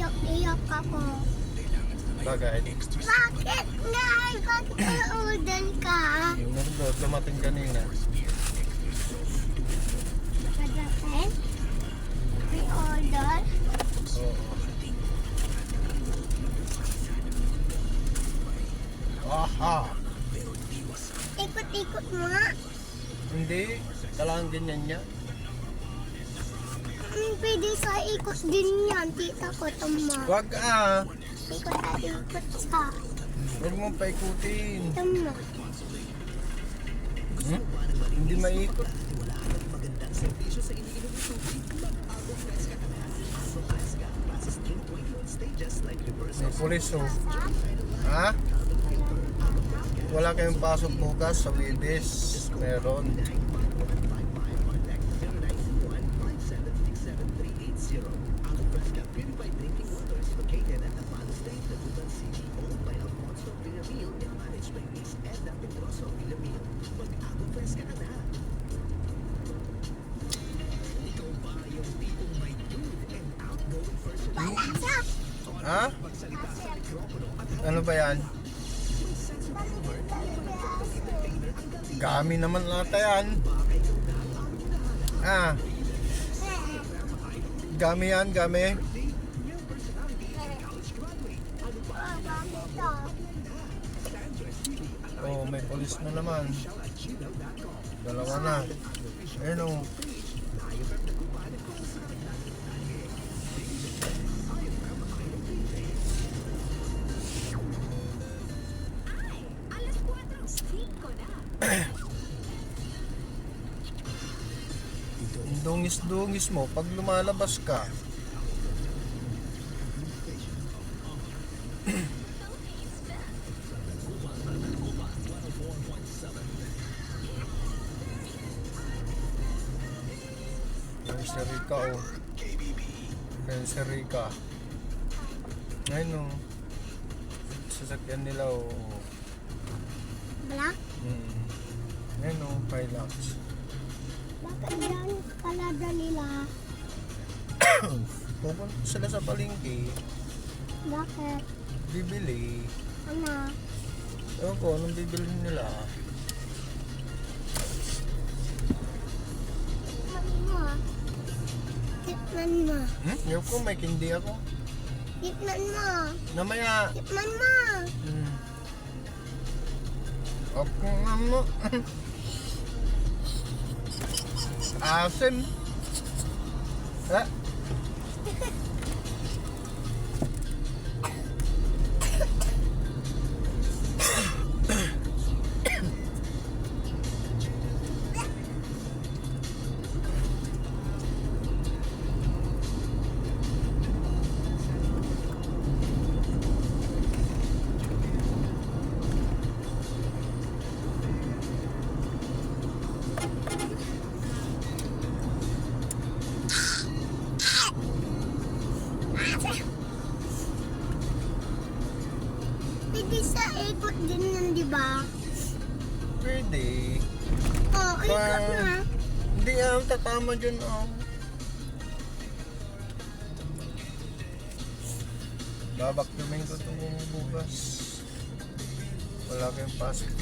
Iyak ako. Bagay. Bakit nga? Bakit na-order ka? Yung nandun, dumating kanina. Padating? May order? Oo. Aha! Ikot-ikot mo nga. Hindi. Kailangan ganyan niya. Pwede sa ikot din yan. Tita ko tama. Wag ah! Ikot at ikot sa Huwag mong paikutin. tama. Hindi maikot. May pulis oh. Ha? Wala kayong pasok bukas sa Wibis. Meron. Ha? Ano ba yan? Gami naman nata yan. Ah. Gami yan, gami. Oh, may polis na naman. Dalawa na. Ayun oh. Dungis-dungis mo pag lumalabas ka. Ayun si Rika oh. Ayun si Rika. Ayun oh. Sasakyan nila oh. Black? Ayun oh, Hilux. Bakit yan kalada nila? Pupunta sila sa palengke. Bakit? Bibili. Ano? Ewan ko, anong bibili nila? Tikman mo. Tikman mo. Ewan ko, may kindi ako. Tikman mo. Namaya. Tikman mo. Ako nga mo. Asim. Ha? Pwede sa ikot din yan, di ba? Pwede. Oh, ikot na. Hindi ang tatama dyan oh. Babaktumin ko itong bukas. Wala kayong pasok.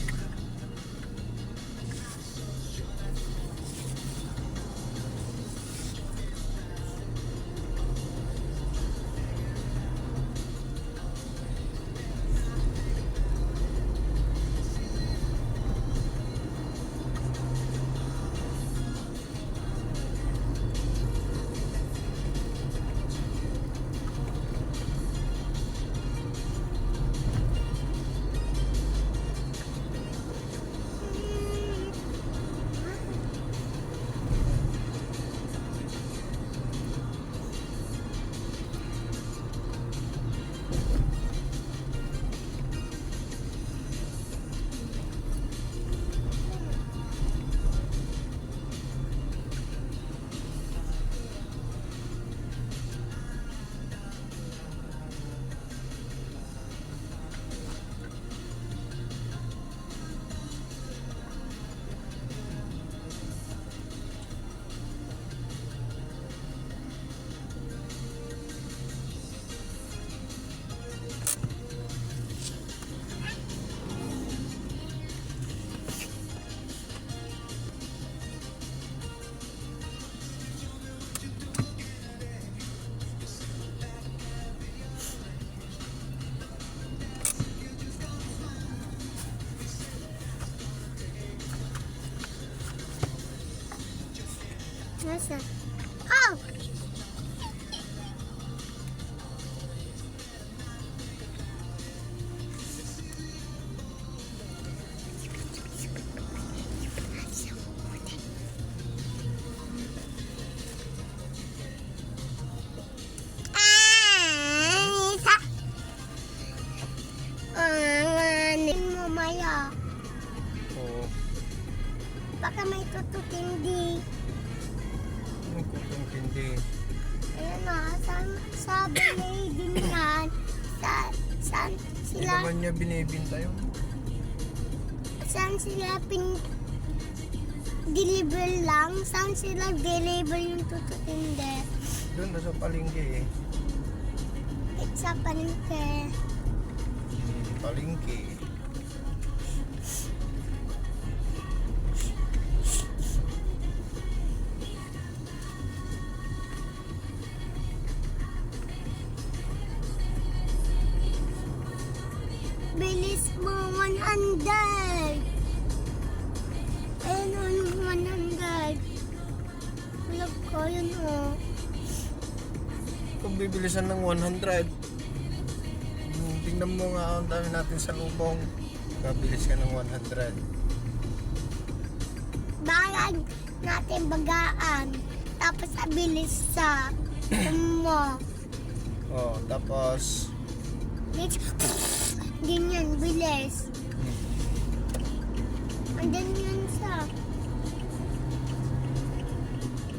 Asa? Oh! Isa. Mo maya. Oo. Baka may tututindi. Ang kutong hindi. Ayan na, sabi din yan. Saan Hindi sila, naman niya binibinta yun. saan sila deliver lang? Saan sila deliver yung tututindi? Doon na sa palengke eh. Sa palengke. Palengke. Bilis mo, 100! Ayun o, 100. Vlog ko, yun o. Kung bibilisan ng 100, tingnan mo nga ang dami natin sa lubong. Kabilis ka ng 100. Bayan natin bagaan. Tapos abilis sa mo. Oh, tapos Bilis. Ganyan, bilis. Andan yan sa...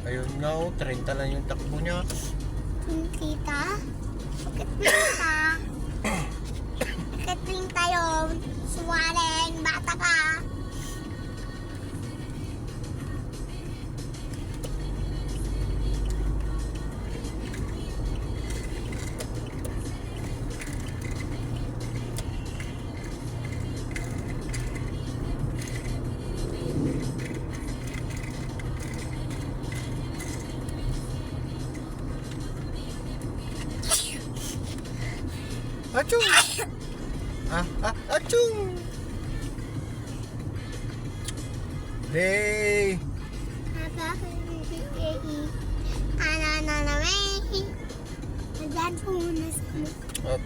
ayun nga oh, 30 lang yung takbo niya. Tita? Bakit pinta? Bakit pinta yun? Suwareng, bata ka. Achung! Achung! Hey! Anananawe. Nandiyan po muna sa... Up.